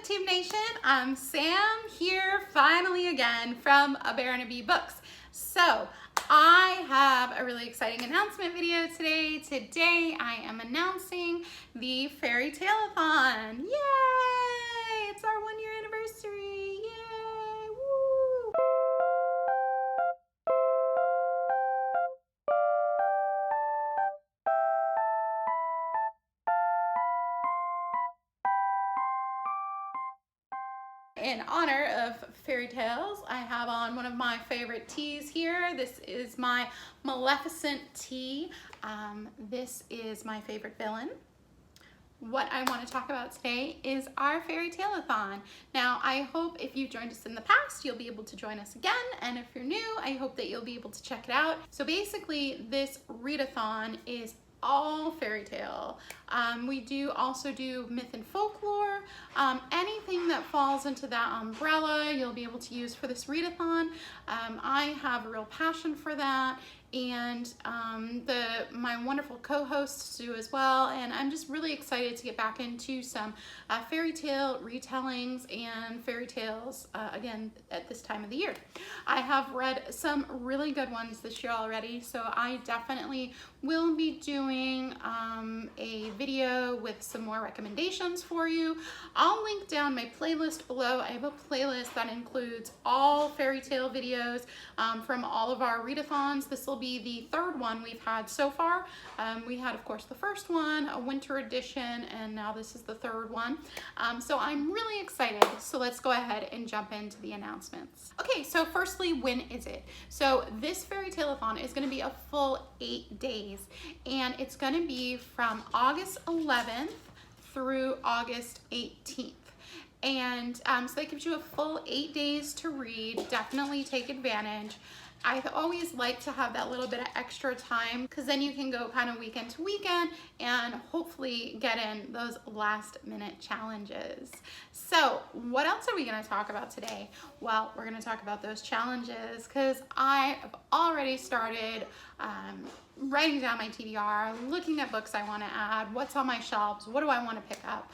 YouTube Nation, I'm Sam here finally again from A Bear and a Bee Books. So I have a really exciting announcement video today. Today I am announcing the Fairytaleathon. Yay! It's our 1 year anniversary. Yay! Woo! In honor of fairy tales, I have on one of my favorite teas here. This is my Maleficent tea. This is my favorite villain. What I want to talk about today is our Fairytaleathon. Now, I hope if you joined us in the past, you'll be able to join us again. And if you're new, I hope that you'll be able to check it out. So basically, this Readathon is all fairy tale. We do also do myth and folklore. Anything that falls into that umbrella, you'll be able to use for this Readathon. I have a real passion for that, and my wonderful co-hosts do as well, and I'm just really excited to get back into some fairy tale retellings and fairy tales again at this time of the year. I have read some really good ones this year already, so I definitely will be doing a video with some more recommendations for you. I'll link down my playlist below. I have a playlist that includes all fairy tale videos from all of our readathons. This will be the third one we've had so far. We had, of course, the first one, a winter edition, and now this is the third one. So I'm really excited. So let's go ahead and jump into the announcements. Okay, so firstly, when is it? So this Fairytaleathon is going to be a full 8 days, and it's going to be from August 11th through August 18th. And so that gives you a full 8 days to read. Definitely take advantage. I always like to have that little bit of extra time, because then you can go kind of weekend to weekend and hopefully get in those last minute challenges. So what else are we going to talk about today? Well, we're going to talk about those challenges, because I have already started writing down my TBR, looking at books I want to add, what's on my shelves, what do I want to pick up.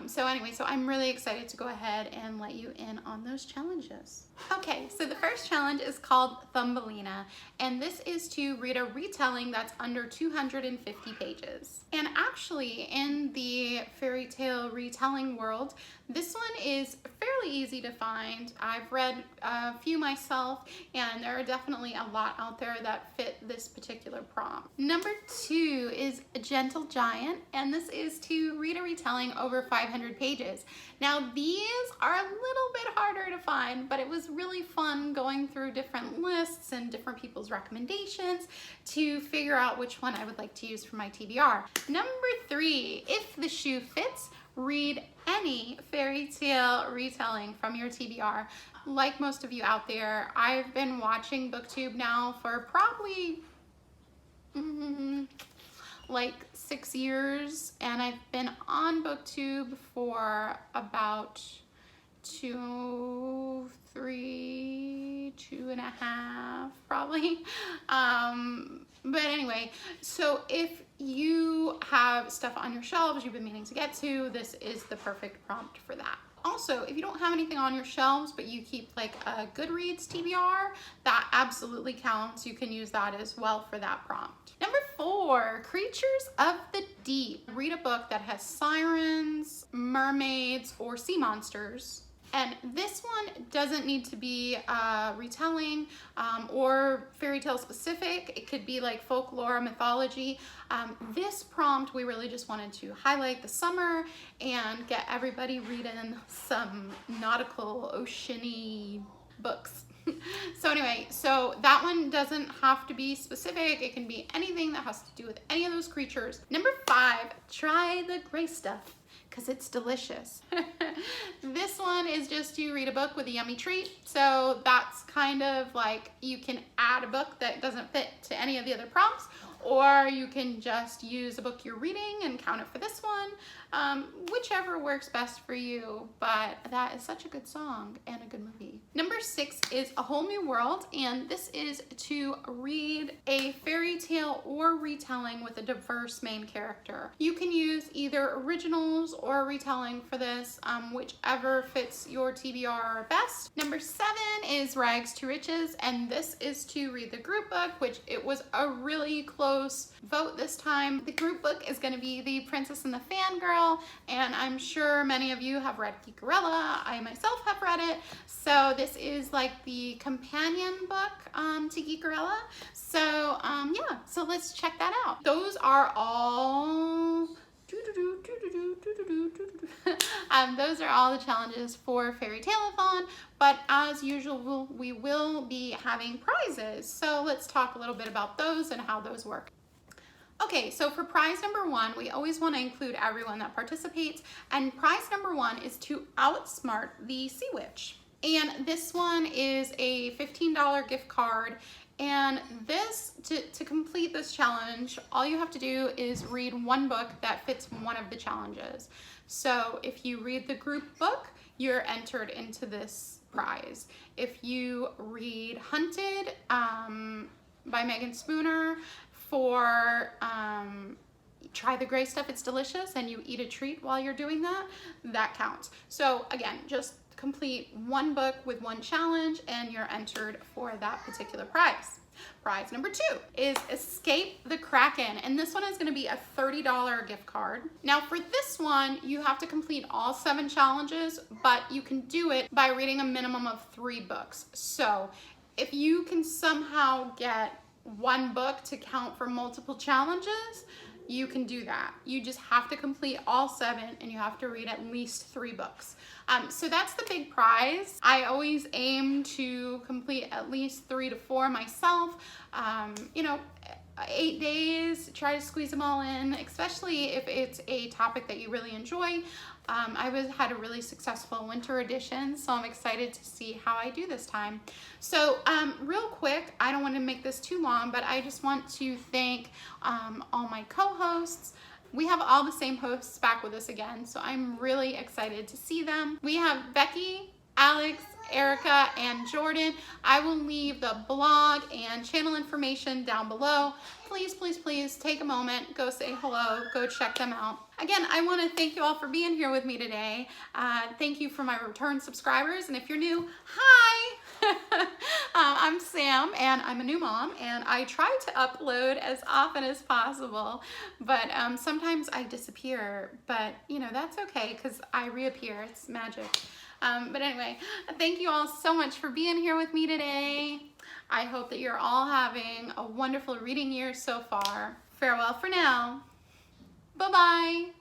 So I'm really excited to go ahead and let you in on those challenges. Okay, so the first challenge is called Thumbelina, and this is to read a retelling that's under 250 pages. And actually, in the fairy tale retelling world, this one is fairly easy to find. I've read a few myself, and there are definitely a lot out there that fit this particular prompt. Number 2 is A Gentle Giant, and this is to read a retelling over 500 pages. Now, these are a little bit harder to find, but it was really fun going through different lists and different people's recommendations to figure out which one I would like to use for my TBR. Number 3, if the shoe fits, read any fairy tale retelling from your TBR. Like most of you out there, I've been watching BookTube now for probably like 6 years, and I've been on BookTube for about 2, 3, 2.5 probably. But anyway, so if you have stuff on your shelves you've been meaning to get to, this is the perfect prompt for that. Also, if you don't have anything on your shelves, but you keep like a Goodreads TBR, that absolutely counts. You can use that as well for that prompt. Number 4, Creatures of the Deep. Read a book that has sirens, mermaids, or sea monsters. And this one doesn't need to be retelling or fairy tale specific. It could be like folklore, mythology. This prompt, we really just wanted to highlight the summer and get everybody reading some nautical, oceany books. So anyway, so that one doesn't have to be specific. It can be anything that has to do with any of those creatures. Number 5, try the gray stuff, because it's delicious. This one is just to read a book with a yummy treat. So that's kind of like, you can add a book that doesn't fit to any of the other prompts, or you can just use a book you're reading and count it for this one. Whichever works best for you, but that is such a good song and a good movie. Number 6 is A Whole New World, and this is to read a fairy tale or retelling with a diverse main character. You can use either originals or retelling for this, whichever fits your TBR best. Number 7 is Rags to Riches, and this is to read the group book, which it was a really close vote this time. The group book is going to be The Princess and the Fangirl, and I'm sure many of you have read Geekerella. I myself have read it, so this is like the companion book to Geekerella. So yeah, so let's check that out. Those are all those are all the challenges for Fairytaleathon, but as usual, we will be having prizes. So let's talk a little bit about those and how those work. Okay, so for prize number 1, we always want to include everyone that participates, and prize number 1 is to outsmart the Sea Witch. And this one is a $15 gift card. And this, to complete this challenge, all you have to do is read one book that fits one of the challenges. So if you read the group book, you're entered into this prize. If you read Hunted by Megan Spooner for Try the Gray Stuff, It's Delicious, and you eat a treat while you're doing that, that counts. So again, just complete one book with one challenge and you're entered for that particular prize. Prize number 2 is Escape the Kracken, and this one is going to be a $30 gift card. Now for this one, you have to complete all 7 challenges, but you can do it by reading a minimum of 3 books. So if you can somehow get one book to count for multiple challenges, you can do that. You just have to complete all 7 and you have to read at least 3 books. So that's the big prize. I always aim to complete at least 3 to 4 myself. 8 days, try to squeeze them all in, especially if it's a topic that you really enjoy. I had a really successful winter edition, so I'm excited to see how I do this time. So real quick, I don't want to make this too long, but I just want to thank all my co-hosts. We have all the same hosts back with us again, so I'm really excited to see them. We have Becky, Alex, Erica, and Jordan. I will leave the blog and channel information down below. Please, please, please take a moment, go say hello, go check them out. Again, I want to thank you all for being here with me today. Thank you for my return subscribers, and if you're new, hi! I'm Sam, and I'm a new mom, and I try to upload as often as possible, but sometimes I disappear, but that's okay because I reappear. It's magic. But anyway, thank you all so much for being here with me today. I hope that you're all having a wonderful reading year so far. Farewell for now. Bye-bye.